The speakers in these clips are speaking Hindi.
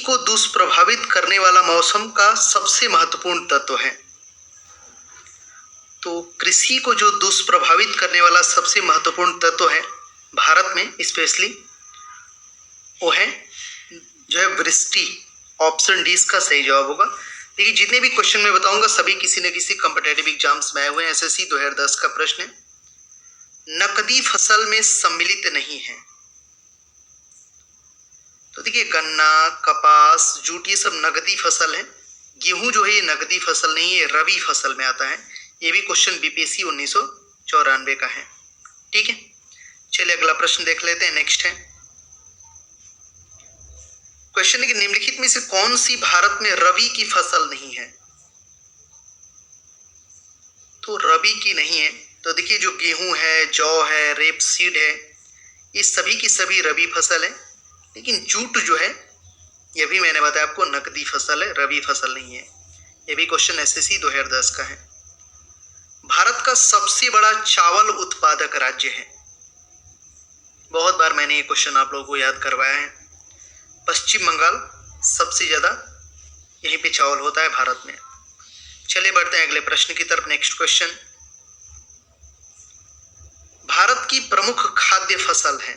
को दुष्प्रभावित करने वाला मौसम का सबसे महत्वपूर्ण तत्व है। तो कृषि को जो दुष्प्रभावित करने वाला सबसे महत्वपूर्ण तत्व है भारत में स्पेशली, वो है जो है वृष्टि। ऑप्शन डी इसका सही जवाब होगा। देखिए, जितने भी क्वेश्चन मैं बताऊंगा सभी किसी न किसी कॉम्पिटेटिव एग्जाम्स में आए हुए हैं। एसएससी 2010 का प्रश्न है, नकदी फसल में सम्मिलित नहीं है। तो देखिए, गन्ना, कपास, जूट ये सब नकदी फसल है। गेहूं जो है ये नकदी फसल नहीं है, रबी फसल में आता है। ये भी क्वेश्चन बीपीएससी 1994 का है। ठीक है, चलिए अगला प्रश्न देख लेते हैं। नेक्स्ट है क्वेश्चन है कि निम्नलिखित में से कौन सी भारत में रबी की फसल नहीं है। तो रबी की नहीं है, तो देखिए जो गेहूं है, जौ है, रेपसीड है, ये सभी की सभी रबी फसल है। लेकिन जूट जो है यह भी मैंने बताया आपको नकदी फसल है, रबी फसल नहीं है। यह भी क्वेश्चन एसएससी 2010 का है। भारत का सबसे बड़ा चावल उत्पादक राज्य है। बहुत बार मैंने ये क्वेश्चन आप लोगों को याद करवाया है। पश्चिम बंगाल सबसे ज्यादा यहीं पे चावल होता है भारत में। चलिए बढ़ते हैं अगले प्रश्न की तरफ। नेक्स्ट क्वेश्चन, भारत की प्रमुख खाद्य फसल है।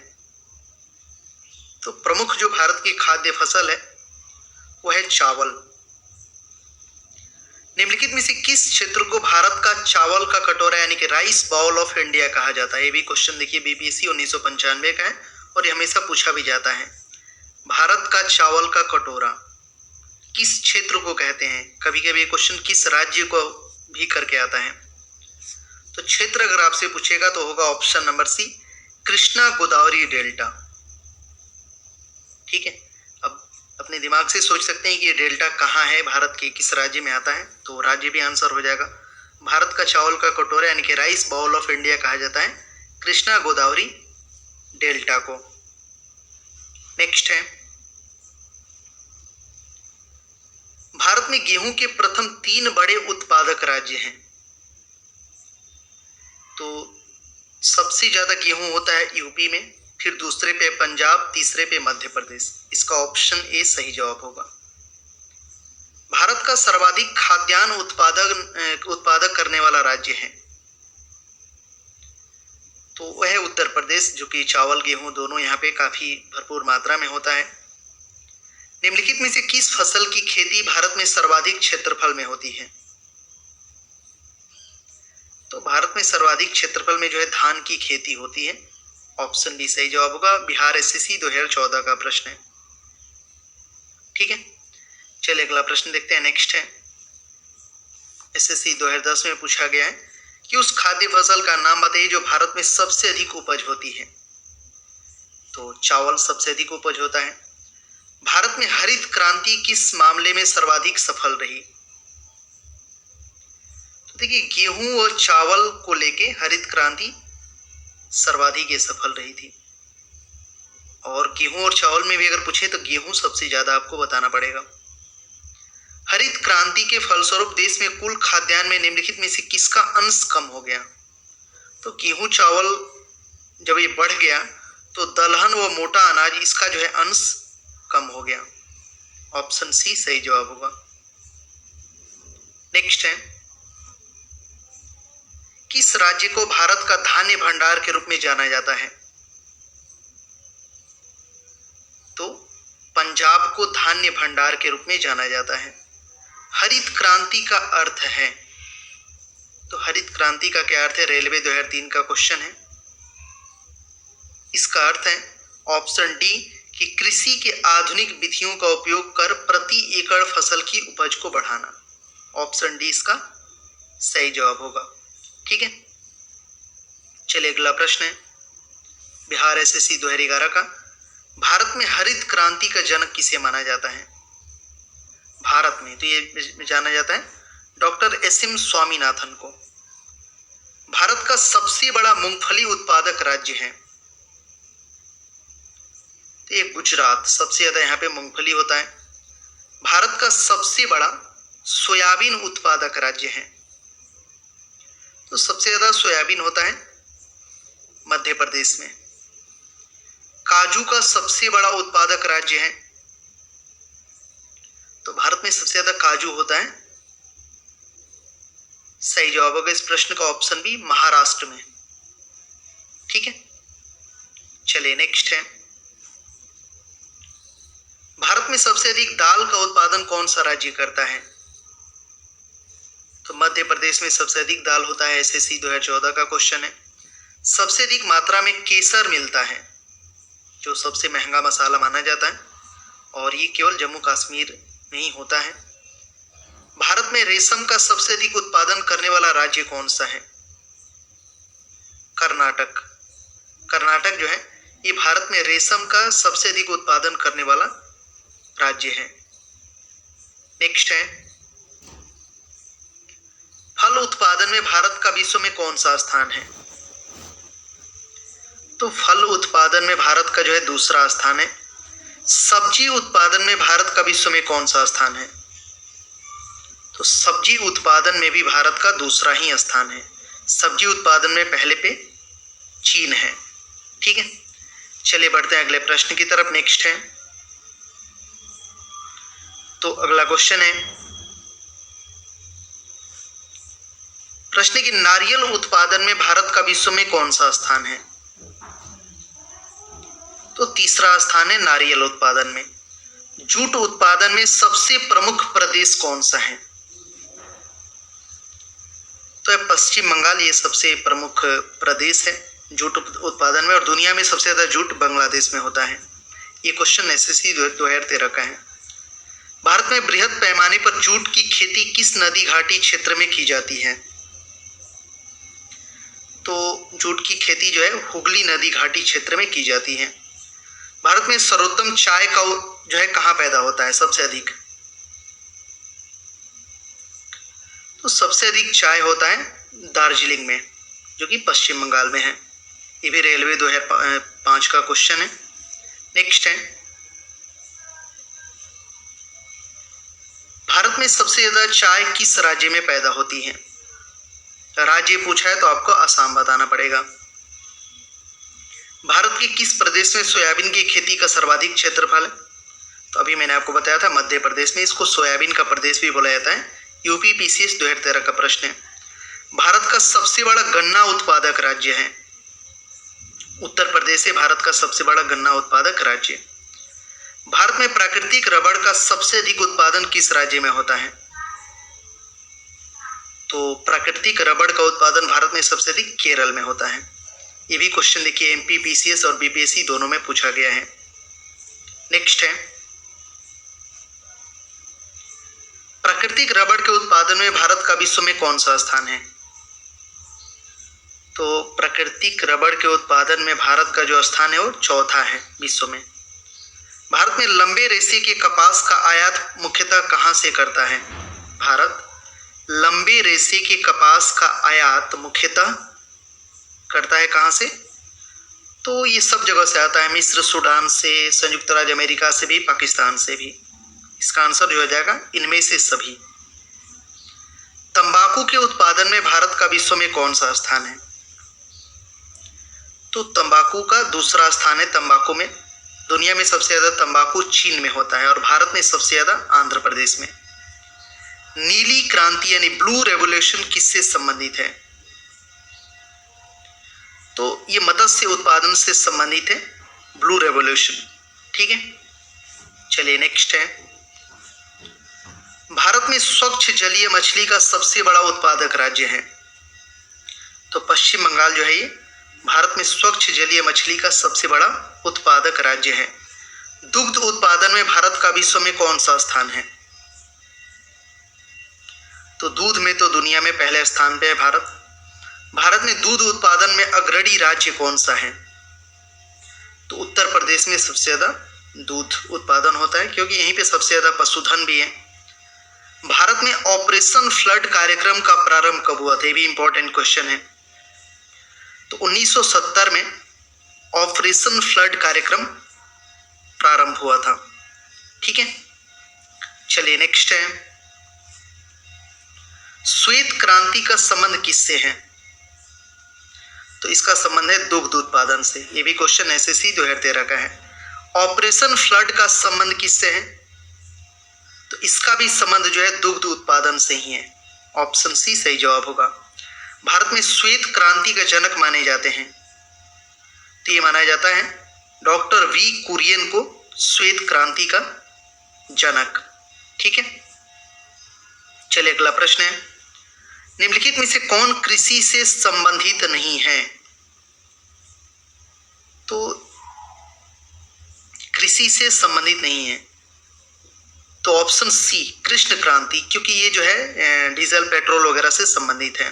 तो प्रमुख जो भारत की खाद्य फसल है वो है चावल। निम्नलिखित में से किस क्षेत्र को भारत का चावल का कटोरा यानी कि राइस बाउल ऑफ इंडिया कहा जाता है। ये भी क्वेश्चन देखिए बीपीएससी 1995 का है और ये हमेशा पूछा भी जाता है। भारत का चावल का कटोरा किस क्षेत्र को कहते हैं। कभी कभी क्वेश्चन किस राज्य को भी करके आता है। तो क्षेत्र अगर आपसे पूछेगा तो होगा option number C, Krishna Godavari delta. ठीक है, अब अपने दिमाग से सोच सकते हैं कि ये डेल्टा कहाँ है, भारत के किस राज्य में आता है। तो राज्य भी आंसर हो जाएगा। भारत का चावल का कटोरा यानी कि राइस बाउल ऑफ इंडिया कहा जाता है कृष्णा गोदावरी डेल्टा को। नेक्स्ट है, भारत में गेहूं के प्रथम 3 बड़े उत्पादक राज्य हैं। तो सबसे ज्यादा गेहूं होता है यूपी में, फिर दूसरे पे पंजाब, तीसरे पे मध्य प्रदेश। इसका ऑप्शन ए सही जवाब होगा। भारत का सर्वाधिक खाद्यान्न उत्पादक करने वाला राज्य है तो वह है उत्तर प्रदेश, जो कि चावल गेहूं दोनों यहाँ पे काफी भरपूर मात्रा में होता है। निम्नलिखित में से किस फसल की खेती भारत में सर्वाधिक क्षेत्रफल में होती है। तो भारत में सर्वाधिक क्षेत्रफल में जो है धान की खेती होती है। ऑप्शन डी सही जवाब होगा। बिहार एसएससी 2014 का प्रश्न है। ठीक है, चलिए अगला प्रश्न देखते हैं। नेक्स्ट है, एसएससी 2010 में पूछा गया है कि उस खाद्य फसल का नाम बताइए जो भारत में सबसे अधिक उपज होती है। तो चावल सबसे अधिक उपज होता है। भारत में हरित क्रांति किस मामले में सर्वाधिक सफल रही। तो देखिए, गेहूं और चावल को लेके हरित क्रांति सर्वाधिक ये सफल रही थी। और गेहूं और चावल में भी अगर पूछे तो गेहूं सबसे ज्यादा आपको बताना पड़ेगा। हरित क्रांति के फलस्वरूप देश में कुल खाद्यान्न में निम्नलिखित में से किसका अंश कम हो गया। तो गेहूं चावल जब ये बढ़ गया तो दलहन व मोटा अनाज इसका जो है अंश कम हो गया। ऑप्शन सी सही जवाब होगा। नेक्स्ट है, किस राज्य को भारत का धान्य भंडार के रूप में जाना जाता है। तो पंजाब को धान्य भंडार के रूप में जाना जाता है। हरित क्रांति का अर्थ है, तो हरित क्रांति का क्या अर्थ है, रेलवे 2003 का क्वेश्चन है। इसका अर्थ है ऑप्शन डी कि कृषि के आधुनिक विधियों का उपयोग कर प्रति एकड़ फसल की उपज को बढ़ाना। ऑप्शन डी इसका सही जवाब होगा। ठीक है, चलिए अगला प्रश्न है बिहार एसएससी 2011 का। भारत में हरित क्रांति का जनक किसे माना जाता है। भारत में तो ये जाना जाता है डॉक्टर एसएम स्वामीनाथन को। भारत का सबसे बड़ा मूंगफली उत्पादक राज्य है। तो ये गुजरात, सबसे ज्यादा यहाँ पे मूंगफली होता है। भारत का सबसे बड़ा सोयाबीन उत्पादक राज्य है। तो सबसे ज्यादा सोयाबीन होता है मध्य प्रदेश में। काजू का सबसे बड़ा उत्पादक राज्य है तो भारत में सबसे ज्यादा काजू होता है। सही जवाब होगा इस प्रश्न का ऑप्शन बी, महाराष्ट्र में। ठीक है, चलिए नेक्स्ट है, भारत में सबसे अधिक दाल का उत्पादन कौन सा राज्य करता है? तो मध्य प्रदेश में सबसे अधिक दाल होता है। एसएससी 2014 का क्वेश्चन है। सबसे अधिक मात्रा में केसर मिलता है, जो सबसे महंगा मसाला माना जाता है, और ये केवल जम्मू कश्मीर में ही होता है। भारत में रेशम का सबसे अधिक उत्पादन करने वाला राज्य कौन सा है? कर्नाटक। कर्नाटक जो है ये भारत में रेशम का सबसे अधिक उत्पादन करने वाला राज्य है। नेक्स्ट है, फल उत्पादन में भारत का विश्व में कौन सा स्थान है? तो फल उत्पादन में भारत का जो है दूसरा स्थान है। सब्जी उत्पादन में भारत का विश्व में कौन सा स्थान है? तो सब्जी उत्पादन में भी भारत का दूसरा ही स्थान है। सब्जी उत्पादन में पहले पे चीन है। ठीक है, चलिए बढ़ते हैं अगले प्रश्न की तरफ। नेक्स्ट है, तो अगला क्वेश्चन है, प्रश्न की नारियल उत्पादन में भारत का विश्व में कौन सा स्थान है? तो तीसरा स्थान है नारियल उत्पादन में। जूट उत्पादन में सबसे प्रमुख प्रदेश कौन सा है? तो पश्चिम बंगाल ये सबसे प्रमुख प्रदेश है जूट उत्पादन में, और दुनिया में सबसे ज्यादा जूट बांग्लादेश में होता है। ये क्वेश्चन एसएससी 2013 का है। भारत में बृहद पैमाने पर जूट की खेती किस नदी घाटी क्षेत्र में की जाती है? तो जूट की खेती जो है हुगली नदी घाटी क्षेत्र में की जाती है। भारत में सर्वोत्तम चाय का जो है कहाँ पैदा होता है सबसे अधिक? तो सबसे अधिक चाय होता है दार्जिलिंग में, जो कि पश्चिम बंगाल में है। ये भी रेलवे 2005 का क्वेश्चन है। नेक्स्ट है, भारत में सबसे ज्यादा चाय किस राज्य में पैदा होती है? राज्य पूछा है तो आपको असम बताना पड़ेगा। भारत के किस प्रदेश में सोयाबीन की खेती का सर्वाधिक क्षेत्रफल है? तो अभी मैंने आपको बताया था मध्य प्रदेश में, इसको सोयाबीन का प्रदेश भी बोला जाता है। यूपी पीसीएस 2013 का प्रश्न है। भारत का सबसे बड़ा गन्ना उत्पादक राज्य है? उत्तर प्रदेश है भारत का सबसे बड़ा गन्ना उत्पादक राज्य। भारत में प्राकृतिक रबड़ का सबसे अधिक उत्पादन किस राज्य में होता है? तो प्राकृतिक रबड़ का उत्पादन भारत में सबसे अधिक केरल में होता है। ये भी क्वेश्चन देखिए एमपी पीसीएस और बीपीएससी दोनों में पूछा गया है। नेक्स्ट है, प्राकृतिक रबड़ के उत्पादन में भारत का विश्व में कौन सा स्थान है? तो प्राकृतिक रबड़ के उत्पादन में भारत का जो स्थान है वो चौथा है विश्व में। भारत में लंबे रेशे के कपास का आयात मुख्यतः कहां से करता है? भारत लंबे रेशे के कपास का आयात मुख्यतः करता है कहां से? तो ये सब जगह से आता है, मिस्र, सूडान से, संयुक्त राज्य अमेरिका से भी, पाकिस्तान से भी। इसका आंसर जो हो जाएगा इनमें से सभी। तंबाकू के उत्पादन में भारत का विश्व में कौन सा स्थान है? तो तंबाकू का दूसरा स्थान है। तंबाकू में दुनिया में सबसे ज्यादा तंबाकू चीन में होता है, और भारत में सबसे ज्यादा आंध्र प्रदेश में। नीली क्रांति यानी ब्लू रेवोल्यूशन किससे संबंधित है? तो ये मत्स्य उत्पादन से संबंधित है ब्लू रेवोल्यूशन। ठीक है, चलिए नेक्स्ट है, भारत में स्वच्छ जलीय मछली का सबसे बड़ा उत्पादक राज्य है? तो पश्चिम बंगाल जो है ये भारत में स्वच्छ जलीय मछली का सबसे बड़ा उत्पादक राज्य है। दुग्ध उत्पादन में भारत का विश्व में कौन सा स्थान है? तो दूध में तो दुनिया में पहले स्थान पे है भारत। भारत में दूध उत्पादन में अग्रणी राज्य कौन सा है? तो उत्तर प्रदेश में सबसे ज्यादा दूध उत्पादन होता है, क्योंकि यहीं पे सबसे ज्यादा पशुधन भी है। भारत में ऑपरेशन फ्लड कार्यक्रम का प्रारंभ कब हुआ था? ये भी इंपॉर्टेंट क्वेश्चन है। तो 1970 में ऑपरेशन फ्लड कार्यक्रम प्रारंभ हुआ था। ठीक है, चलिए नेक्स्ट है, श्वेत क्रांति का संबंध किससे है? तो इसका संबंध है दुग्ध उत्पादन से। ये भी क्वेश्चन एसएससी 2013 का है। ऑपरेशन फ्लड का संबंध किससे है? तो इसका भी संबंध जो है दुग्ध उत्पादन से ही है। ऑप्शन सी सही जवाब होगा। भारत में श्वेत क्रांति का जनक माने जाते हैं, तो ये माना जाता है डॉक्टर वी कुरियन को श्वेत क्रांति का जनक। ठीक है, चलिए अगला प्रश्न है, निम्नलिखित में से कौन कृषि से संबंधित नहीं है? तो कृषि से संबंधित नहीं है तो ऑप्शन सी कृष्ण क्रांति, क्योंकि ये जो है डीजल पेट्रोल वगैरह से संबंधित है।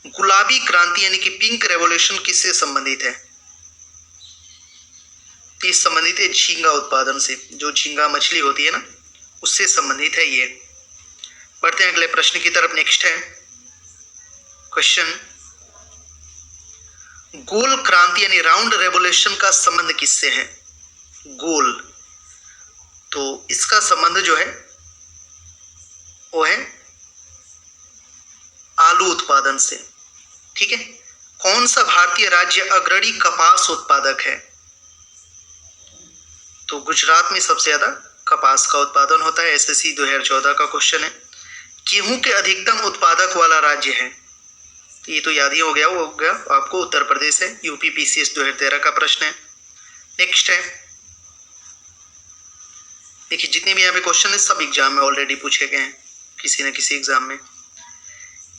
गुलाबी क्रांति यानी कि पिंक रेवोल्यूशन किससे संबंधित है? तो ये संबंधित है झींगा उत्पादन से, जो झींगा मछली होती है ना, उससे संबंधित है ये। बढ़ते हैं अगले प्रश्न की तरफ। नेक्स्ट है क्वेश्चन, गोल क्रांति यानी राउंड रेवोल्यूशन का संबंध किससे है? गोल, तो इसका संबंध जो है वो है आलू उत्पादन से। ठीक है, कौन सा भारतीय राज्य अग्रणी कपास उत्पादक है? तो गुजरात में सबसे ज्यादा कपास का उत्पादन होता है। एसएससी 2014 का क्वेश्चन है। गेहूं के अधिकतम उत्पादक वाला राज्य है, तो ये तो याद ही हो गया, वो हो गया आपको उत्तर प्रदेश है। यूपी पीसीएस 2013 का प्रश्न है। नेक्स्ट है, देखिए जितने भी यहाँ पे क्वेश्चन है सब एग्जाम में ऑलरेडी पूछे गए हैं किसी न किसी एग्जाम में।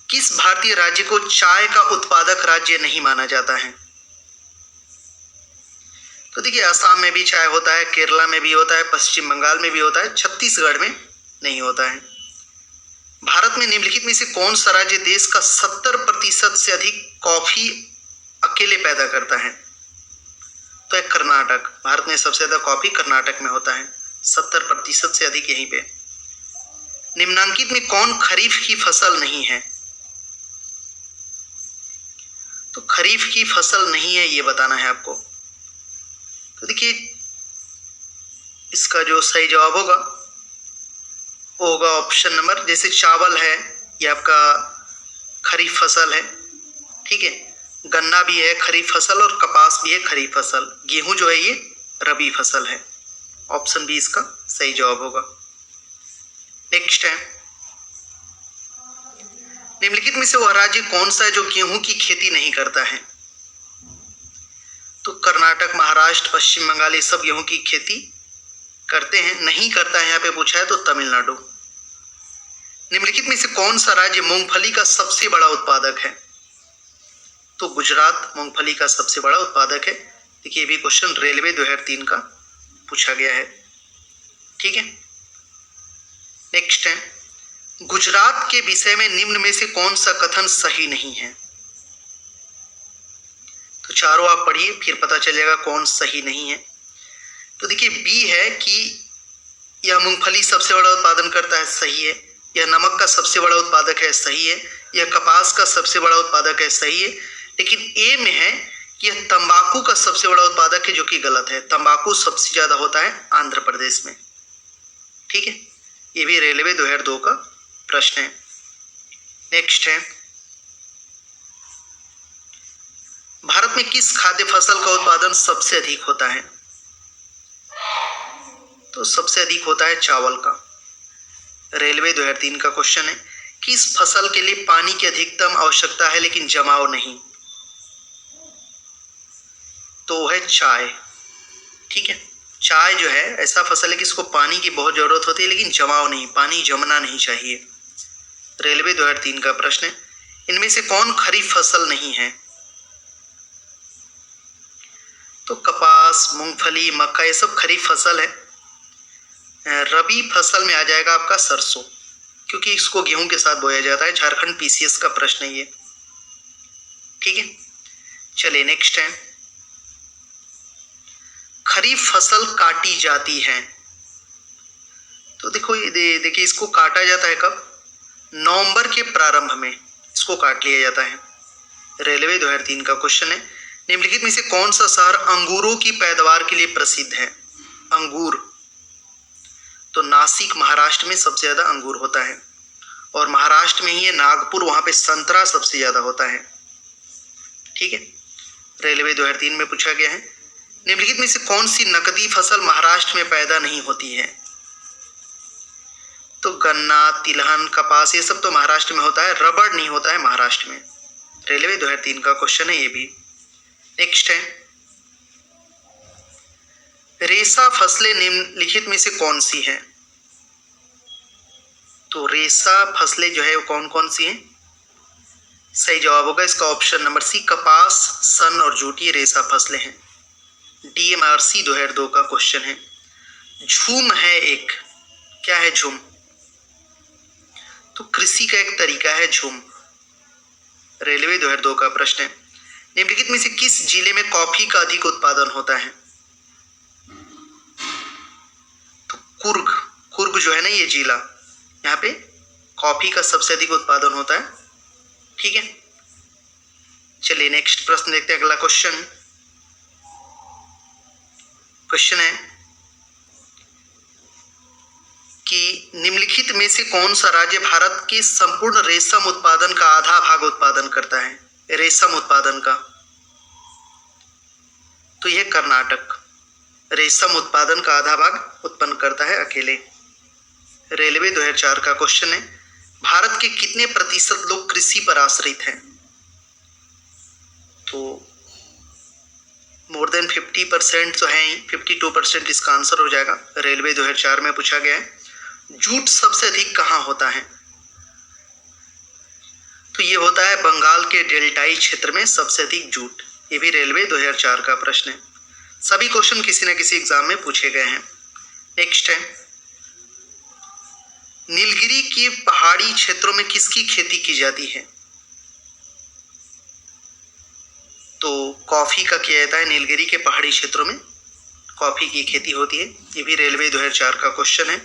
किस भारतीय राज्य को चाय का उत्पादक राज्य नहीं माना जाता है? तो देखिए असम में भी चाय होता है, केरला में भी होता है, पश्चिम बंगाल में भी होता है, छत्तीसगढ़ में नहीं होता है। भारत में निम्नलिखित में से कौन सा राज्य देश का 70% से अधिक कॉफी अकेले पैदा करता है? तो है कर्नाटक। भारत में सबसे ज्यादा कॉफी कर्नाटक में होता है, 70% से अधिक यहीं पे। निम्नांकित में कौन खरीफ की फसल नहीं है? तो खरीफ की फसल नहीं है ये बताना है आपको। तो देखिए इसका जो सही जवाब होगा वो होगा ऑप्शन नंबर, जैसे चावल है ये आपका खरीफ फसल है। ठीक है, गन्ना भी है खरीफ फसल और कपास भी है खरीफ फसल। गेहूं जो है ये रबी फसल है। ऑप्शन बी इसका सही जवाब होगा। नेक्स्ट है, निम्नलिखित में से वह राज्य कौन सा है जो गेहूं की खेती नहीं करता है? तो कर्नाटक, महाराष्ट्र, पश्चिम बंगाल ये सब गेहूं की खेती करते हैं। नहीं करता है यहाँ पे पूछा है तो तमिलनाडु। निम्नलिखित में से कौन सा राज्य मूंगफली का सबसे बड़ा उत्पादक है? तो गुजरात मूंगफली का सबसे बड़ा उत्पादक है। देखिए ये भी क्वेश्चन रेलवे 2003 का पूछा गया है। ठीक है, नेक्स्ट है, गुजरात के विषय में निम्न में से कौन सा कथन सही नहीं है? तो चारों आप पढ़िए फिर पता चलेगा कौन सही नहीं है। तो देखिए बी है कि यह मूंगफली सबसे बड़ा उत्पादन करता है, सही है। यह नमक का सबसे बड़ा उत्पादक है, सही है। यह कपास का सबसे बड़ा उत्पादक है, सही है। लेकिन ए में है कि यह तंबाकू का सबसे बड़ा उत्पादक है, जो कि गलत है। तंबाकू सबसे ज्यादा होता है आंध्र प्रदेश में। ठीक है, ये भी रेलवे 2002 का प्रश्न है। नेक्स्ट है, भारत में किस खाद्य फसल का उत्पादन सबसे अधिक होता है? तो सबसे अधिक होता है चावल का। रेलवे 2003 का क्वेश्चन है। किस फसल के लिए पानी की अधिकतम आवश्यकता है लेकिन जमाव नहीं? तो है चाय। ठीक है, चाय जो है ऐसा फसल है कि इसको पानी की बहुत जरूरत होती है लेकिन जमाव नहीं, पानी जमना नहीं चाहिए। रेलवे 2003 का प्रश्न है। इनमें से कौन खरीफ फसल नहीं है? तो कपास, मूंगफली, मक्का ये सब खरीफ फसल है। रबी फसल में आ जाएगा आपका सरसों, क्योंकि इसको गेहूं के साथ बोया जाता है। झारखंड पीसीएस का प्रश्न है ये। ठीक है, चलिए नेक्स्ट है, खरीफ फसल काटी जाती है। तो देखो ये देखिए इसको काटा जाता है कब? नवंबर के प्रारंभ में इसको काट लिया जाता है। रेलवे 2003 का क्वेश्चन है। निम्नलिखित में से कौन सा शहर अंगूरों की पैदावार के लिए प्रसिद्ध है? अंगूर, तो नासिक महाराष्ट्र में सबसे ज्यादा अंगूर होता है और महाराष्ट्र में ही है नागपुर, वहां पे संतरा सबसे ज्यादा होता है। ठीक है, रेलवे 2003 में पूछा गया है। निम्नलिखित में से कौन सी नकदी फसल महाराष्ट्र में पैदा नहीं होती है? तो गन्ना, तिलहन, कपास ये सब तो महाराष्ट्र में होता है, रबड़ नहीं होता है महाराष्ट्र में। रेलवे 2003 का क्वेश्चन है ये भी। नेक्स्ट है, रेशा फसलें निम्नलिखित में से कौन सी हैं? तो रेशा फसलें जो है वो कौन कौन सी हैं? सही जवाब होगा इसका ऑप्शन नंबर सी, कपास, सन और जूट, ये रेशा फसलें हैं। DMRC 2002 का क्वेश्चन है। झूम है एक, क्या है झूम? तो कृषि का एक तरीका है झूम। रेलवे 2002 का प्रश्न है। निम्नलिखित में से किस जिले में कॉफी का अधिक उत्पादन होता है? तो कुर्ग जो है ना ये जिला, यहाँ पे कॉफी का सबसे अधिक उत्पादन होता है। ठीक है, चलिए नेक्स्ट प्रश्न देखते हैं। अगला क्वेश्चन है कि निम्नलिखित में से कौन सा राज्य भारत के संपूर्ण रेशम उत्पादन का आधा भाग उत्पादन करता है? रेशम उत्पादन का, तो यह कर्नाटक रेशम उत्पादन का आधा भाग उत्पन्न करता है अकेले। रेलवे 2004 का क्वेश्चन है। भारत के कितने प्रतिशत लोग कृषि पर आश्रित हैं? तो मोर देन 50% तो है ही, 52% इसका आंसर हो जाएगा। रेलवे 2004 में पूछा गया है। जूट सबसे अधिक कहाँ होता है? तो ये होता है बंगाल के डेल्टाई क्षेत्र में सबसे अधिक जूट। ये भी रेलवे 2004 का प्रश्न है। सभी क्वेश्चन किसी न किसी एग्जाम में पूछे गए हैं। नेक्स्ट है, नीलगिरी के पहाड़ी क्षेत्रों में किसकी खेती की जाती है? तो कॉफी का किया जाता है। नीलगिरी के पहाड़ी क्षेत्रों में कॉफी की खेती होती है। ये भी रेलवे 2004 का क्वेश्चन है।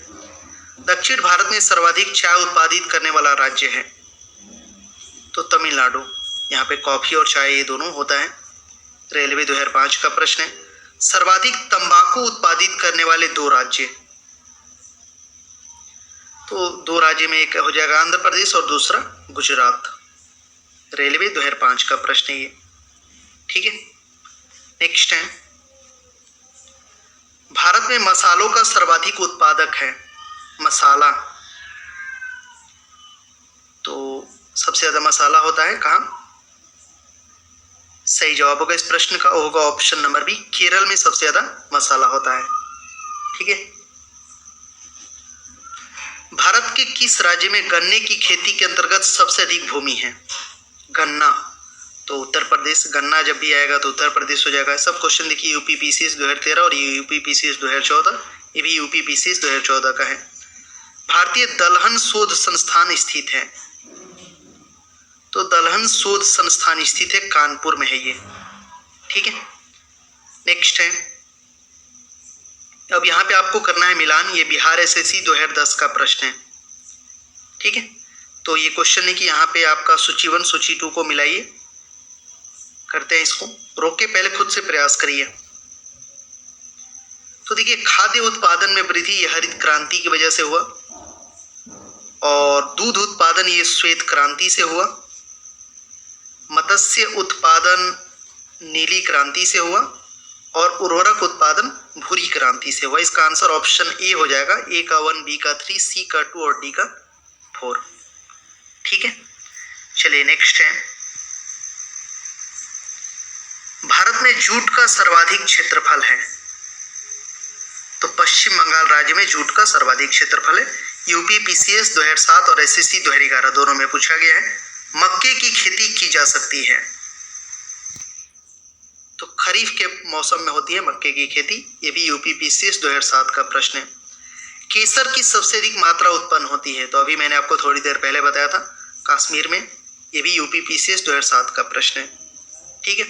दक्षिण भारत में सर्वाधिक चाय उत्पादित करने वाला राज्य है? तो तमिलनाडु, यहाँ पे कॉफी और चाय ये दोनों होता है। रेलवे 2005 का प्रश्न है। सर्वाधिक तंबाकू उत्पादित करने वाले दो राज्य? तो दो राज्य में एक हो जाएगा आंध्र प्रदेश और दूसरा गुजरात। रेलवे 2005 का प्रश्न है ये। ठीक है, नेक्स्ट है, भारत में मसालों का सर्वाधिक उत्पादक है? मसाला, तो सबसे ज्यादा मसाला होता है कहाँ? सही जवाब होगा इस प्रश्न का होगा ऑप्शन नंबर बी, केरल में सबसे ज्यादा मसाला होता है। ठीक है, भारत के किस राज्य में गन्ने की खेती के अंतर्गत सबसे अधिक भूमि है? गन्ना, तो उत्तर प्रदेश। गन्ना जब भी आएगा तो उत्तर प्रदेश हो जाएगा। सब क्वेश्चन देखिए यूपी PCS 2013 और ये यूपी PCS 2014, ये भी यूपी PCS 2014 का है। भारतीय दलहन शोध संस्थान स्थित है? तो दलहन शोध संस्थान स्थित है कानपुर में है ये। ठीक है, नेक्स्ट है, अब यहाँ पे आपको करना है मिलान। ये बिहार SSC 2010 का प्रश्न है। ठीक है, तो ये क्वेश्चन है कि यहाँ पे आपका सूची 1 सूची 2 को मिलाइए। करते हैं इसको, रोक के पहले खुद से प्रयास करिए। तो देखिए, खाद्य उत्पादन में वृद्धि ये हरित क्रांति की वजह से हुआ, और दूध उत्पादन ये श्वेत क्रांति से हुआ, मत्स्य उत्पादन नीली क्रांति से हुआ, और उर्वरक उत्पादन भूरी क्रांति से हुआ। इसका आंसर ऑप्शन ए हो जाएगा। ए का 1, बी का 3, सी का 2 और डी का 4। ठीक है, चलिए नेक्स्ट है, भारत में जूट का सर्वाधिक क्षेत्रफल है? तो पश्चिम बंगाल राज्य में जूट का सर्वाधिक क्षेत्रफल है। यूपी PCS 2007 और SSC 2011 दोनों में पूछा गया है। मक्के की खेती की जा सकती है? तो खरीफ के मौसम में होती है मक्के की खेती। ये भी यूपी PCS 2007 का प्रश्न है। केसर की सबसे अधिक मात्रा उत्पन्न होती है? तो अभी मैंने आपको थोड़ी देर पहले बताया था, कश्मीर में। ये भी यूपी PCS 2007 का प्रश्न है। ठीक है,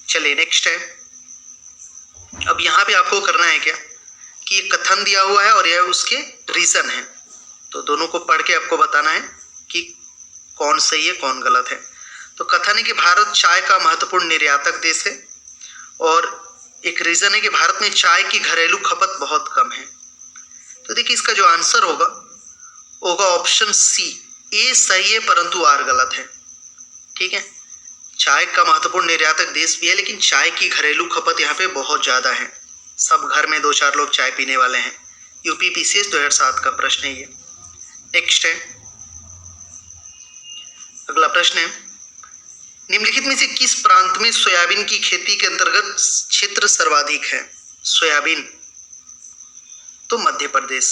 चलिए नेक्स्ट है, अब यहाँ पे आपको करना है क्या कि ये कथन दिया हुआ है और यह उसके रीजन है, तो दोनों को पढ़ के आपको बताना है कि कौन सही है कौन गलत है। तो कथन है कि भारत चाय का महत्वपूर्ण निर्यातक देश है, और एक रीजन है कि भारत में चाय की घरेलू खपत बहुत कम है। तो देखिए, इसका जो आंसर होगा ऑप्शन सी। ए सही है परंतु आर गलत है। ठीक है, चाय का महत्वपूर्ण निर्यातक देश भी है, लेकिन चाय की घरेलू खपत यहाँ पे बहुत ज़्यादा है। सब घर में 2-4 लोग चाय पीने वाले हैं। यूपी PCS 2007 का प्रश्न है ये। नेक्स्ट है, अगला प्रश्न है, निम्नलिखित में से किस प्रांत में सोयाबीन की खेती के अंतर्गत क्षेत्र सर्वाधिक है? सोयाबीन, तो मध्य प्रदेश।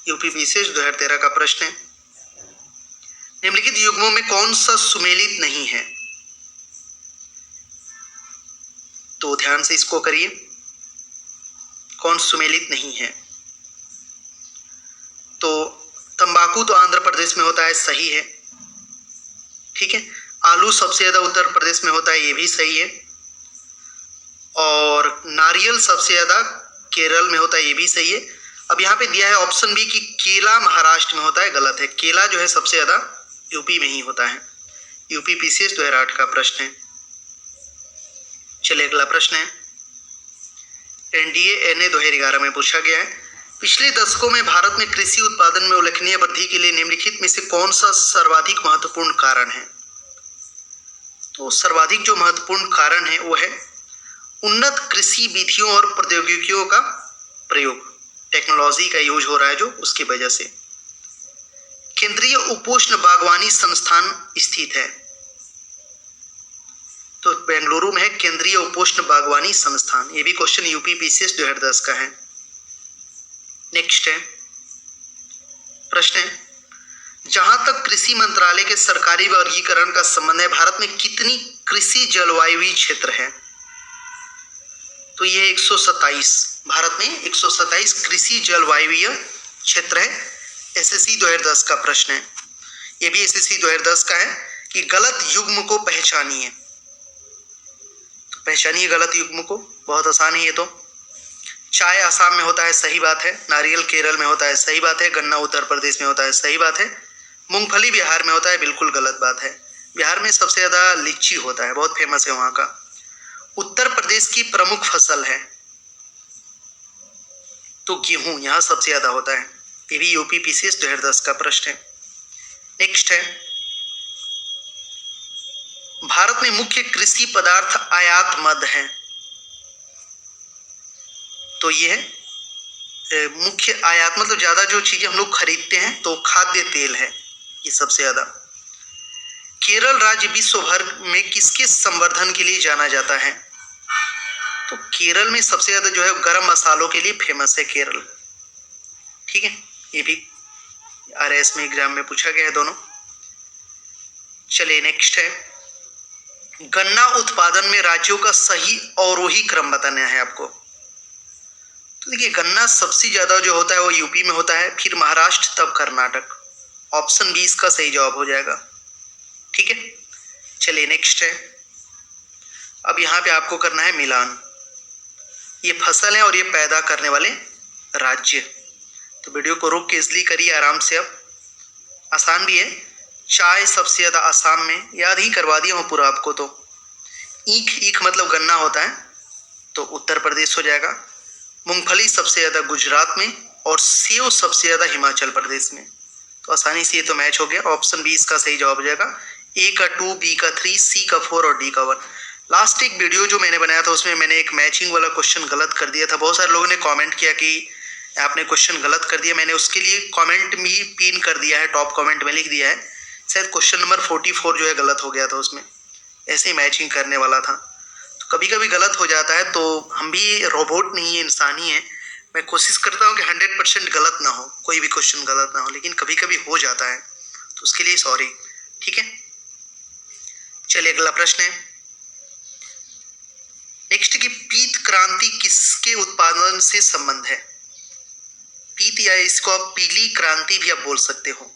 यूपी विशेष 2013 का प्रश्न है, निम्नलिखित युग्मों में कौन सा सुमेलित नहीं है? तो ध्यान से इसको करिए, कौन सुमेलित नहीं है? तो तंबाकू तो आंध्र प्रदेश में होता है, सही है, ठीक है। आलू सबसे ज्यादा उत्तर प्रदेश में होता है, ये भी सही है। और नारियल सबसे ज्यादा केरल में होता है, ये भी सही है। अब यहाँ पे दिया है ऑप्शन बी कि केला महाराष्ट्र में होता है, गलत है। केला जो है सबसे ज्यादा यूपी में ही होता है। यूपी पीसीएस 2008 का प्रश्न है। चलिए अगला प्रश्न है, एनडीए एनए 2011 में पूछा गया है, पिछले दशकों में भारत में कृषि उत्पादन में उल्लेखनीय वृद्धि के लिए निम्नलिखित में से कौन सा सर्वाधिक महत्वपूर्ण कारण है? तो सर्वाधिक जो महत्वपूर्ण कारण है वो है उन्नत कृषि विधियों और प्रौद्योगिकियों का प्रयोग, टेक्नोलॉजी का यूज हो रहा है जो, उसकी वजह से। केंद्रीय उपोष्ण बागवानी संस्थान स्थित है, तो बेंगलुरु में है केंद्रीय उपोष्ण बागवानी संस्थान। ये भी क्वेश्चन यूपी पीसीएस 2010 का है। नेक्स्ट है, प्रश्न है, जहां तक कृषि मंत्रालय के सरकारी वर्गीकरण का संबंध है, भारत में कितनी कृषि जलवायु क्षेत्र है? तो ये 127, भारत में 127 कृषि जलवायु क्षेत्र है। एसएससी 2010 का प्रश्न है, ये भी एसएससी 2010 का है कि गलत युग्म को पहचानिए। तो पहचानिए गलत युग्म को, बहुत आसान है ये तो। चाय असम में होता है, सही बात है। नारियल केरल में होता है, सही बात है। गन्ना उत्तर प्रदेश में होता है, सही बात है। मूंगफली बिहार में होता है, बिल्कुल गलत बात है। बिहार में सबसे ज्यादा लीची होता है, बहुत फेमस है वहां का। उत्तर प्रदेश की प्रमुख फसल है तो गेहूं, यहां सबसे ज्यादा होता है। ये भी यूपी पीसीएस 2010 का प्रश्न है। नेक्स्ट है, भारत में मुख्य कृषि पदार्थ आयात मद है, तो ये है मुख्य आयात, मतलब ज्यादा जो चीजें हम लोग खरीदते हैं तो खाद्य तेल है ये सबसे ज्यादा। केरल राज्य विश्व भर में किसके संवर्धन के लिए जाना जाता है? तो केरल में सबसे ज्यादा जो है गरम मसालों के लिए फेमस है केरल, ठीक है। ये भी आरएस में एग्जाम में पूछा गया है दोनों। चलिए नेक्स्ट है, गन्ना उत्पादन में राज्यों का सही अवरोही क्रम बताना है आपको। तो देखिए, गन्ना सबसे ज्यादा जो होता है वो यूपी में होता है, फिर महाराष्ट्र, तब कर्नाटक। ऑप्शन बी इसका सही जवाब हो जाएगा, ठीक है। चलिए नेक्स्ट है, अब यहाँ पे आपको करना है मिलान। ये फसल है और ये पैदा करने वाले राज्य। तो वीडियो को रोक के इसलिए करिए आराम से, अब आसान भी है। चाय सबसे ज्यादा आसाम में, याद ही करवा दिया हूँ पूरा आपको। तो ईख, ईख मतलब गन्ना होता है, तो उत्तर प्रदेश हो जाएगा। मूंगफली सबसे ज्यादा गुजरात में, और सेव सबसे ज्यादा हिमाचल प्रदेश में। तो आसानी से ये तो मैच हो गया। ऑप्शन बी इसका सही जवाब हो जाएगा। ए का 2, बी का 3, सी का 4 और डी का 1। लास्ट एक वीडियो जो मैंने बनाया था उसमें मैंने एक मैचिंग वाला क्वेश्चन गलत कर दिया था। बहुत सारे लोगों ने कमेंट किया कि आपने क्वेश्चन गलत कर दिया। मैंने उसके लिए कमेंट भी पिन कर दिया है, टॉप कमेंट में लिख दिया है। शायद क्वेश्चन नंबर 44 जो है गलत हो गया था उसमें, ऐसे ही मैचिंग करने वाला था। तो कभी कभी गलत हो जाता है, तो हम भी रोबोट नहीं है, इंसान ही है। मैं कोशिश करता हूँ कि 100% गलत ना हो, कोई भी क्वेश्चन गलत ना हो, लेकिन कभी कभी हो जाता है, तो उसके लिए सॉरी, ठीक है। चलिए अगला प्रश्न है, नेक्स्ट की पीत क्रांति किसके उत्पादन से संबंध है? पीत, या इसको आप पीली क्रांति भी आप बोल सकते हो।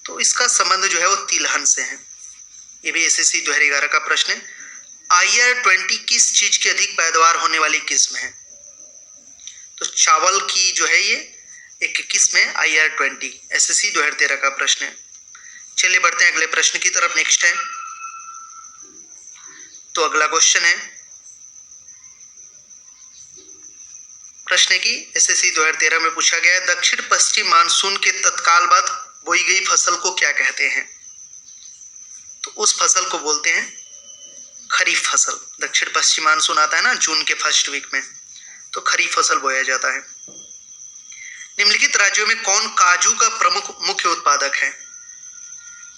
तो इसका संबंध जो है वो तिलहन से है। ये भी एसएससी 2011 का प्रश्न है। IR-20 किस चीज की अधिक पैदावार होने वाली किस्म है? तो चावल की जो है ये एक किस्म है IR-20, एसएससी 2013 का प्रश्न है। चलिए बढ़ते हैं अगले प्रश्न की तरफ। नेक्स्ट है, तो अगला क्वेश्चन है, प्रश्न की एसएससी 2013 में पूछा गया है, दक्षिण पश्चिम मानसून के तत्काल बाद बोई गई फसल को क्या कहते हैं? तो उस फसल को बोलते हैं खरीफ फसल। दक्षिण पश्चिम मानसून आता है ना जून के फर्स्ट वीक में, तो खरीफ फसल बोया जाता है। निम्नलिखित राज्यों में कौन काजू का प्रमुख मुख्य उत्पादक है?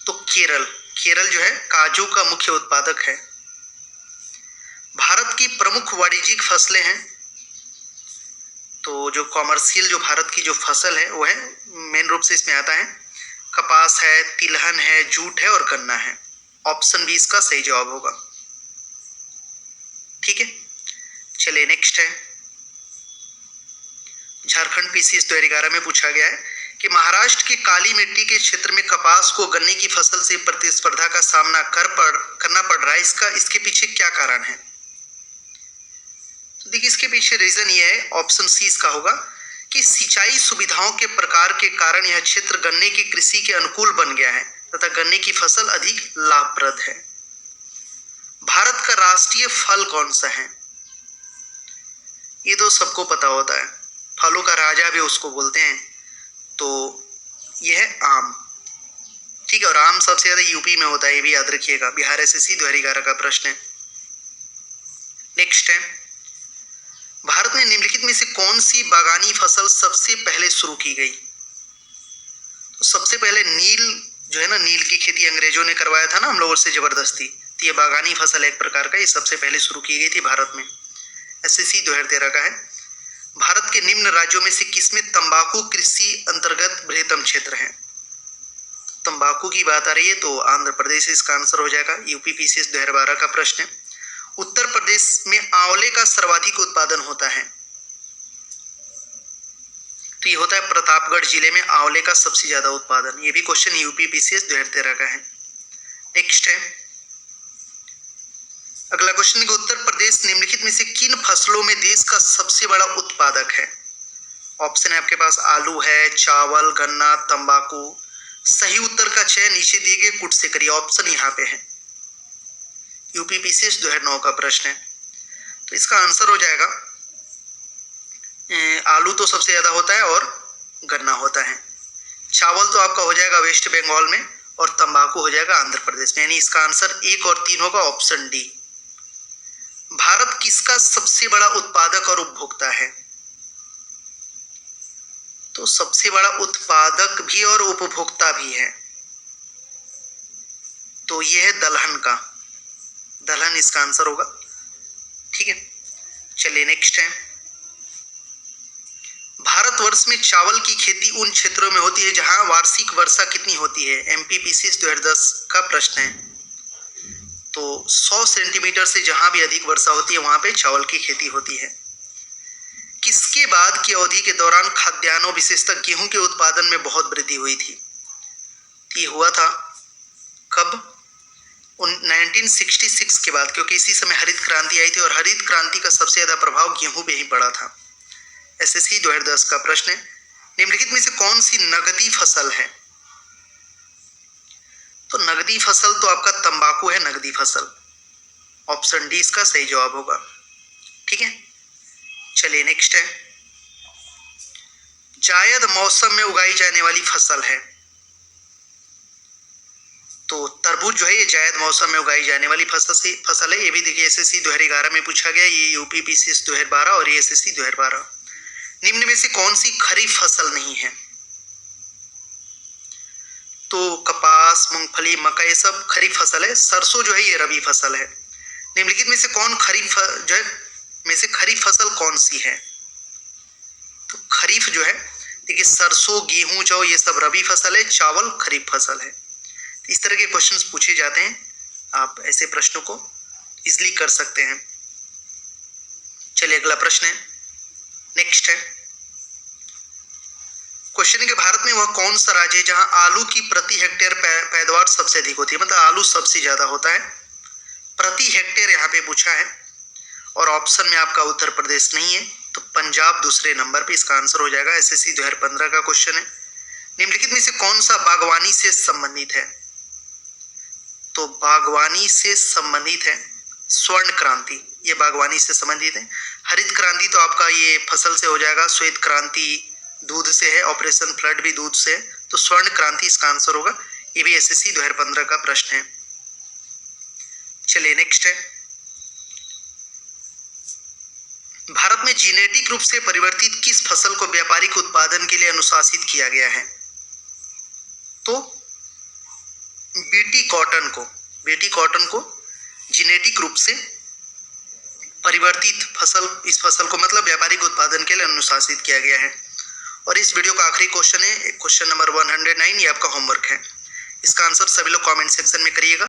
तो केरल। केरल जो है काजू का मुख्य उत्पादक है। भारत की प्रमुख वाणिज्यिक फसलें हैं, तो जो कॉमर्शियल जो भारत की जो फसल है वो है, मेन रूप से इसमें आता है कपास है, तिलहन है, जूट है और गन्ना है। ऑप्शन बी इसका सही जवाब होगा। ठीक है, चलिए नेक्स्ट है, झारखंड पीसीएस 2011 में पूछा गया है कि महाराष्ट्र की काली मिट्टी के क्षेत्र में कपास को गन्ने की फसल से प्रतिस्पर्धा का सामना करना पड़ रहा है, इसके पीछे क्या कारण है? तो देखिए इसके पीछे रीजन ये है, ऑप्शन सी इसका होगा कि सिंचाई सुविधाओं के प्रकार के कारण यह क्षेत्र गन्ने की कृषि के अनुकूल बन गया है तथा गन्ने की फसल अधिक लाभप्रद है। भारत का राष्ट्रीय फल कौन सा है? ये तो सबको पता होता है, फलों का राजा भी उसको बोलते हैं, तो यह है आम। ठीक है, और आम सबसे ज्यादा यूपी में होता है, ये भी याद रखिएगा। बिहार एसएससी 2011 का प्रश्न है। नेक्स्ट है, भारत में निम्नलिखित में से कौन सी बागानी फसल सबसे पहले शुरू की गई? तो सबसे पहले नील जो है ना, नील की खेती अंग्रेजों ने करवाया था ना हम लोगों से जबरदस्ती, तो ये बागानी फसल एक प्रकार का, ये सबसे पहले शुरू की गई थी भारत में। एसएससी 2013 का है। भारत के निम्न राज्यों में से किसमें तंबाकू कृषि अंतर्गत बृहत्तम क्षेत्र है? तंबाकू की बात आ रही है तो आंध्र प्रदेश इसका आंसर हो जाएगा। यूपी पीसीएस 2012 का प्रश्न है। उत्तर प्रदेश में आंवले का सर्वाधिक उत्पादन होता है, तो ये होता है प्रतापगढ़ जिले में आंवले का सबसे ज्यादा उत्पादन। ये भी क्वेश्चन यूपी पीसीएस 2013 का है। नेक्स्ट है, अगला क्वेश्चन कि उत्तर प्रदेश निम्नलिखित में से किन फसलों में देश का सबसे बड़ा उत्पादक है? ऑप्शन है आपके पास आलू है, चावल, गन्ना, तंबाकू। सही उत्तर का चयन नीचे दिए गए कुट से करिए। ऑप्शन यहाँ पे है, यूपी पीसीएस 2009 का प्रश्न है, तो इसका आंसर हो जाएगा आलू तो सबसे ज्यादा होता है और गन्ना होता है। चावल तो आपका हो जाएगा वेस्ट बंगाल में और तंबाकू हो जाएगा आंध्र प्रदेश में, यानी इसका आंसर 1 और 3 होगा, ऑप्शन डी। भारत किसका सबसे बड़ा उत्पादक और उपभोक्ता है? तो सबसे बड़ा उत्पादक भी और उपभोक्ता भी है, तो यह है दलहन का। दलहन इसका आंसर होगा। ठीक है, चलिए नेक्स्ट है, भारतवर्ष में चावल की खेती उन क्षेत्रों में होती है जहां वार्षिक वर्षा कितनी होती है? एमपीपीसीएस 2010 का प्रश्न है। तो 100 सेंटीमीटर से जहां भी अधिक वर्षा होती है वहां पे चावल की खेती होती है। किसके बाद की अवधि के दौरान खाद्यान्नों विशेषतः गेहूं के उत्पादन में बहुत वृद्धि हुई थी? ये हुआ था कब? 1966 के बाद, क्योंकि इसी समय हरित क्रांति आई थी और हरित क्रांति का सबसे ज्यादा प्रभाव गेहूं पे ही पड़ा था। एसएससी 2010 का प्रश्न है, निम्नलिखित में से कौन सी नगदी फसल है? तो नगदी फसल तो आपका तंबाकू है, नगदी फसल। ऑप्शन डी इसका सही जवाब होगा। ठीक है, चलिए नेक्स्ट है, जायद मौसम में उगाई जाने वाली फसल है। तो तरबूज जो है ये जायद मौसम में उगाई जाने वाली फसल है। ये भी देखिए एसएससी 2011 में पूछा गया, ये यूपी पीसीएस 2012 और ये एसएससी 2012। निम्न में से कौन सी खरीफ फसल नहीं है? तो कपास, मूंगफली, मक्का ये सब खरीफ फसल है। सरसों जो है ये रबी फसल है। निम्नलिखित में से कौन खरीफ जो है में से खरीफ फसल कौन सी है? तो खरीफ जो है देखिए सरसों, गेहूं, जौ ये सब रबी फसल है, चावल खरीफ फसल है। इस तरह के क्वेश्चंस पूछे जाते हैं, आप ऐसे प्रश्नों को इजीली कर सकते हैं। चलिए अगला प्रश्न है, नेक्स्ट है, क्वेश्चन है कि भारत में वह कौन सा राज्य है जहां आलू की प्रति हेक्टेयर पैदावार सबसे अधिक होती है? मतलब आलू सबसे ज्यादा होता है प्रति हेक्टेयर, यहाँ पे पूछा है। और ऑप्शन में आपका उत्तर प्रदेश नहीं है, तो पंजाब दूसरे नंबर पे, इसका आंसर हो जाएगा। एसएससी 2015 का क्वेश्चन है, निम्नलिखित में से कौन सा बागवानी से संबंधित है? तो बागवानी से संबंधित है स्वर्ण क्रांति, ये बागवानी से संबंधित है। हरित क्रांति तो आपका ये फसल से हो जाएगा, श्वेत क्रांति दूध से है, ऑपरेशन फ्लड भी दूध से है, तो स्वर्ण क्रांति इसका आंसर होगा। ये भी एसएससी 2015 का प्रश्न है। चलिए नेक्स्ट है, भारत में जीनेटिक रूप से परिवर्तित किस फसल को व्यापारिक उत्पादन के लिए अनुशासित किया गया है? तो बीटी कॉटन को जीनेटिक रूप से परिवर्तित फसल, इस फसल को मतलब व्यापारिक उत्पादन के लिए अनुशासित किया गया है। और इस वीडियो का आखिरी क्वेश्चन है, क्वेश्चन नंबर 109, ये आपका होमवर्क है। इसका आंसर सभी लोग कमेंट सेक्शन में करिएगा।